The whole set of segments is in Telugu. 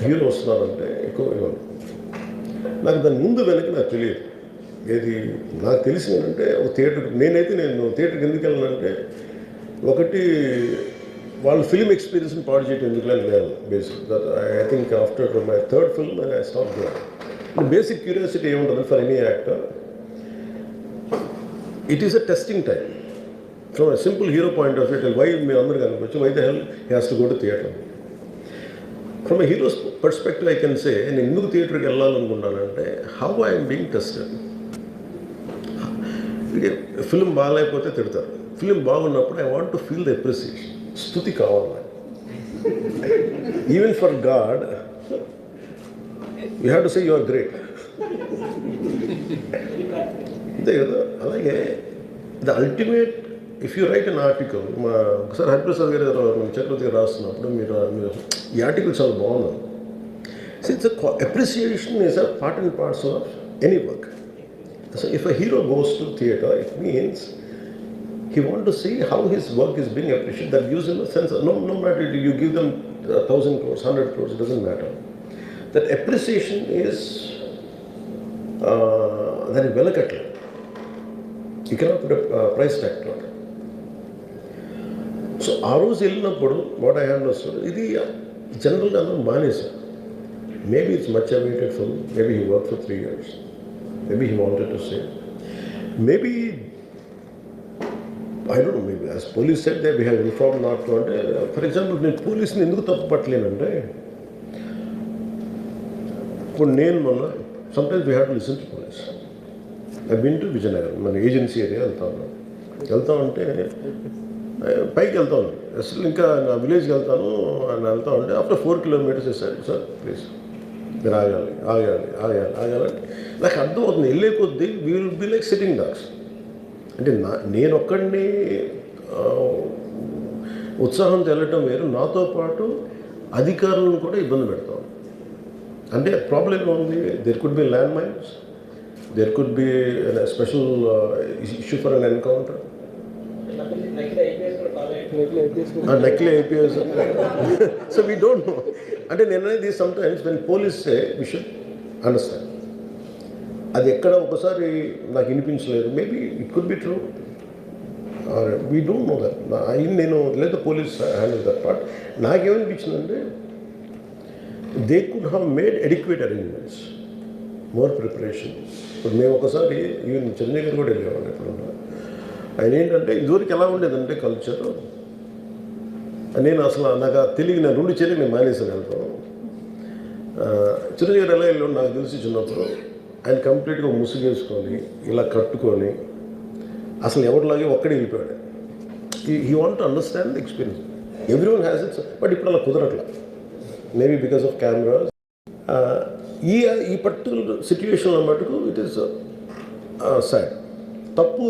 హీరో వస్తున్నారంటే ఎక్కువ నాకు దాని ముందు వెనక నాకు తెలియదు. ఏది నాకు తెలిసిందంటే ఒక థియేటర్, నేను థియేటర్కి ఎందుకు వెళ్ళానంటే ఒకటి వాళ్ళు ఫిలిం ఎక్స్పీరియన్స్ని పాడు చేయడం ఎందుకులని నేను basic I think after my third film I stop there. Basic curiosity ఏముంటుంది for any actor, it is a testing time from a simple hero point of view. Why మీరు అందరూ కనుకోవచ్చు, why the hell he has to go to theatre? From a hero's perspective I can say, నేను ఎందుకు థియేటర్కి వెళ్ళాలనుకుంటానంటే how I'm being tested. Film బాగాలేకపోతే తిడతారు, ఫిలిం బాగున్నప్పుడు I want to feel the appreciation. స్తుతి కావాలి. Even for God you have to say you are great. అంతే కదా. అలాగే the ultimate, if you write an article, ఒకసారి హరిప్రసాద్ గారు చక్రవర్తి గారు రాస్తున్నప్పుడు మీరు ఈ ఆర్టికల్ చాలా బాగున్నాను. So it's appreciation is a part and parcel of any work. So if a hero goes to theatre, it means he want to see how his work is being appreciated. That gives him a sense of, no matter you give them 1,000 crores, 100 crores, it doesn't matter. That appreciation is that is velakatla. You cannot put a price tag to it. So ఆ రోజు వెళ్ళినప్పుడు వాట్ ఐ హ్యావ్ నోట్, ఇది జనరల్గా అందరూ మానేశారు. Maybe it's much awaited film, maybe he work for 3 years, maybe he wanted to say, maybe I don't know, maybe as police said they have informed not to. అంటే ఫర్ ఎగ్జాంపుల్ నేను పోలీస్ని ఎందుకు తప్పు పట్టలేనంటే, ఇప్పుడు నేను మొన్న sometimes we have to listen to police. I been to Vizianagaram, మన ఏజెన్సీ ఏరియా వెళ్తా ఉంటే పైకి వెళ్తా ఉన్నాను, అసలు ఇంకా నా విలేజ్కి వెళ్తాను అని వెళ్తా ఉంటే ఆఫ్టర్ 4 kilometers వేసాడు, సార్ ప్లీజ్ మీరు ఆగాలి. నాకు అర్థమవుతుంది, వెళ్ళే కొద్దీ we will be like sitting dogs. అంటే నేను ఒక్కడిని ఉత్సాహంతో వెళ్ళటం వేరు, నాతో పాటు అధికారులను కూడా ఇబ్బంది పెడతాం. అంటే ప్రాబ్లం ఏమో ఉంది, there could be land mines, there could be special issue for an encounter, నకిలీ IPS. So we don't know. అంటే నేను అనేది sometimes when police say we should understand. అది ఎక్కడ ఒకసారి నాకు వినిపించలేదు, maybe it could be true, we don't know that. నేను లేదా పోలీస్ హ్యాండిల్ దట్ పార్ట్. నాకేమనిపించిందంటే they could have made adequate arrangements, more preparation. ఇప్పుడు మేము ఒకసారి ఈవెన్ చెన్నై గారు కూడా వెళ్ళేవాళ్ళు. ఎప్పుడు ఆయన ఏంటంటే ఇదివరకు ఎలా ఉండేదంటే కల్చర్, నేను అసలు నాకు తెలియదు, నేను 2 చర్యలు నేను మానేసాను వెళ్తాను. చిరంజీవి గారు ఎలా వెళ్ళాడు నాకు తెలిసి చిన్నప్పుడు, ఆయన కంప్లీట్గా ముసుగేసుకొని ఇలా కట్టుకొని అసలు ఎవరిలాగే ఒక్కడే వెళ్ళిపోయాడు. He want to understand the experience. Everyone has its, but ఇప్పుడు అలా కుదరట్లా, మేబీ బికాస్ ఆఫ్ కెమెరాస్. ఈ పర్టికులర్ సిచ్యువేషన్లో మటుకు ఇట్ ఈస్ సాడ్. తప్పు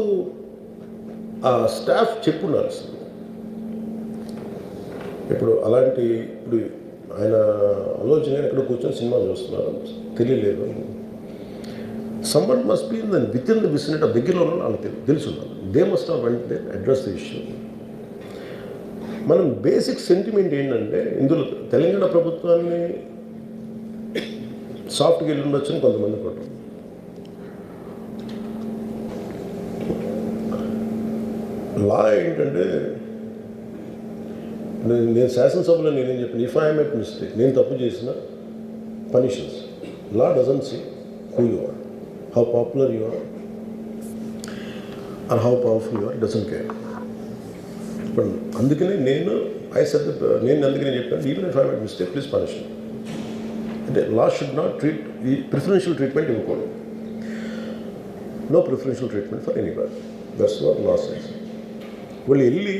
స్టాఫ్ చెప్పుండాల్సింది. ఇప్పుడు అలాంటి, ఇప్పుడు ఆయన ఆలోచన ఎక్కడ కూర్చొని సినిమా చూస్తున్నారు తెలియలేదు. someone must be within the vicinity of దగ్గరలో వాళ్ళకి తెలుసు, they must have vent they address the issue. మనం బేసిక్ సెంటిమెంట్ ఏంటంటే, ఇందులో తెలంగాణ ప్రభుత్వాన్ని సాఫ్ట్గా వెళ్ళి ఉండొచ్చని కొంతమంది కొట్టం. లా ఏంటంటే, నేను శాసనసభలో నేనేం చెప్పాను, ఇఫ్ ఐ మేక్ మిస్టేక్, నేను తప్పు చేసిన punishments. Law doesn't see who you are, how popular you are or how powerful you are, it doesn't care. But అందుకనే నేను అందుకనే చెప్పాను, even if I make mistake please punish me. అంటే లా షుడ్ నాట్ ట్రీట్ ఈ ప్రిఫరెన్షియల్ ట్రీట్మెంట్ ఇవ్వకూడదు. No preferential treatment for anybody, that's what law says. వాళ్ళు వెళ్ళి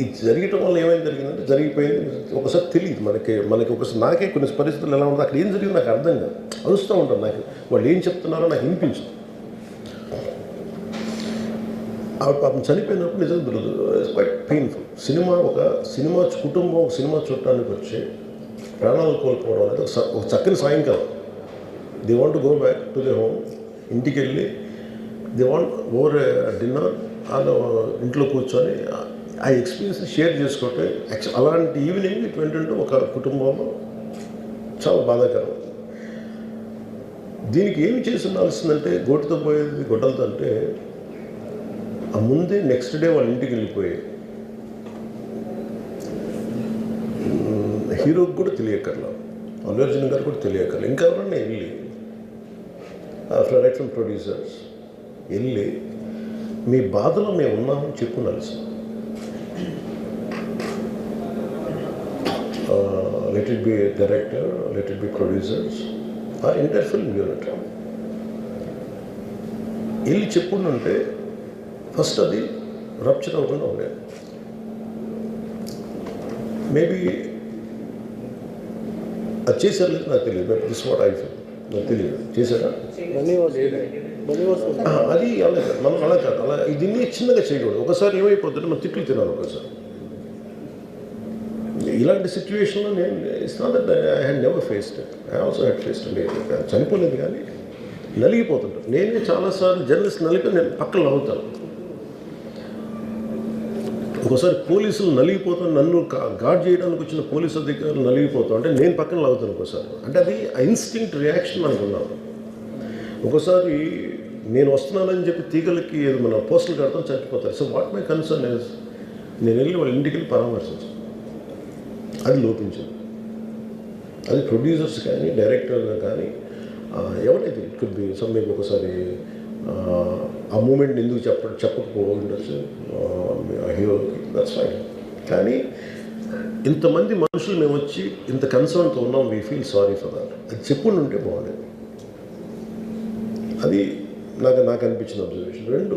ఇది జరగటం వల్ల ఏమైంది జరిగిందంటే, జరిగిపోయింది ఒకసారి తెలియదు మనకి ఒకసారి. నాకే కొన్ని పరిస్థితులు ఎలా ఉంటుంది, అక్కడ ఏం జరిగింది నాకు అర్థం కాదు, అరుస్తూ ఉంటాను. నాకు వాళ్ళు ఏం చెప్తున్నారో నాకు వినిపించదు. ఆవిడ పాపం చనిపోయినప్పుడు నిజంగా క్వైట్ పెయిన్ఫుల్. సినిమా కుటుంబం ఒక సినిమా చూడటానికి వచ్చి ప్రాణాలు కోల్పోవడం అనేది ఒక చక్కని సాయంకాలం. They want to go back to the home, ఇంటికి వెళ్ళి దే వాంట్ ఓవర్ డిన్నర్, వాళ్ళు ఇంట్లో కూర్చొని ఆ ఎక్స్పీరియన్స్ షేర్ చేసుకోవటం. అలాంటి ఈవినింగ్ ఇట్ వెంటంటే ఒక కుటుంబంలో చాలా బాధాకరం. దీనికి ఏమి చేసి ఉండాల్సిందంటే గోటితో పోయేది గొడ్డలతో అంటే ఆ ముందే నెక్స్ట్ డే వాళ్ళ ఇంటికి వెళ్ళిపోయి హీరోకి కూడా తెలియకర్లా, అల్లు అర్జున్ గారు కూడా తెలియకర్లా, ఇంకా ఎవరన్నా వెళ్ళి రైట్ ఫ్రమ్ ప్రొడ్యూసర్స్ వెళ్ళి మీ బాధలో మేము ఉన్నామని చెప్పుకోవాలి. Let it be director, let it be producers or entire film unit వెళ్ళి చెప్పుకుంటుంటే ఫస్ట్ అది రప్చర్ అవ్వకుండా ఉండేది. మేబీ అది చేశారు లేదు నాకు తెలియదు, but this what I feel, నాకు తెలియదు చేశారా అది అలా కాదు, మనం అలా కాదు, అలా దీన్ని చిన్నగా చేయకూడదు. ఒకసారి ఏమైపోతుంటే మనం తిట్లు తినాలి ఒకసారి. ఇలాంటి సిచ్యువేషన్లో నేను it's not that I had never faced it, I also had faced it. చనిపోలేదు కానీ నలిగిపోతుంటాను. నేనే చాలాసార్లు జర్నలిస్ట్ నలిపి నేను పక్కన నవ్వుతాను. ఒకసారి పోలీసులు నలిగిపోతాను, నన్ను గార్డ్ చేయడానికి వచ్చిన పోలీసు అధికారులు నలిగిపోతాం అంటే నేను పక్కన లాగుతాను ఒకసారి. అంటే అది ఇన్స్టింక్ట్ రియాక్షన్ మనకు ఉన్నాను. ఒకసారి నేను వస్తున్నానని చెప్పి తీగలకి మన పోస్టులు కడతాం, చచ్చిపోతారు. So what my concern is నేను వెళ్ళి వాళ్ళ ఇంటికి వెళ్ళి పరామర్శించాను. అది లోపించింది. అది ప్రొడ్యూసర్స్ కానీ డైరెక్టర్గా కానీ ఎవరైతే it could be some maybe ఒకసారి ఆ మూమెంట్ ఎందుకు చెప్పకపోవచ్చు హీరోకి, దట్స్ ఫైన్. కానీ ఇంతమంది మనుషులు మేము వచ్చి ఇంత కన్సర్న్తో ఉన్నాం, we feel sorry for that, అది చెప్పుకుంటూ ఉంటే బాగుండేది. అది నాకు అనిపించిన అబ్జర్వేషన్. రెండు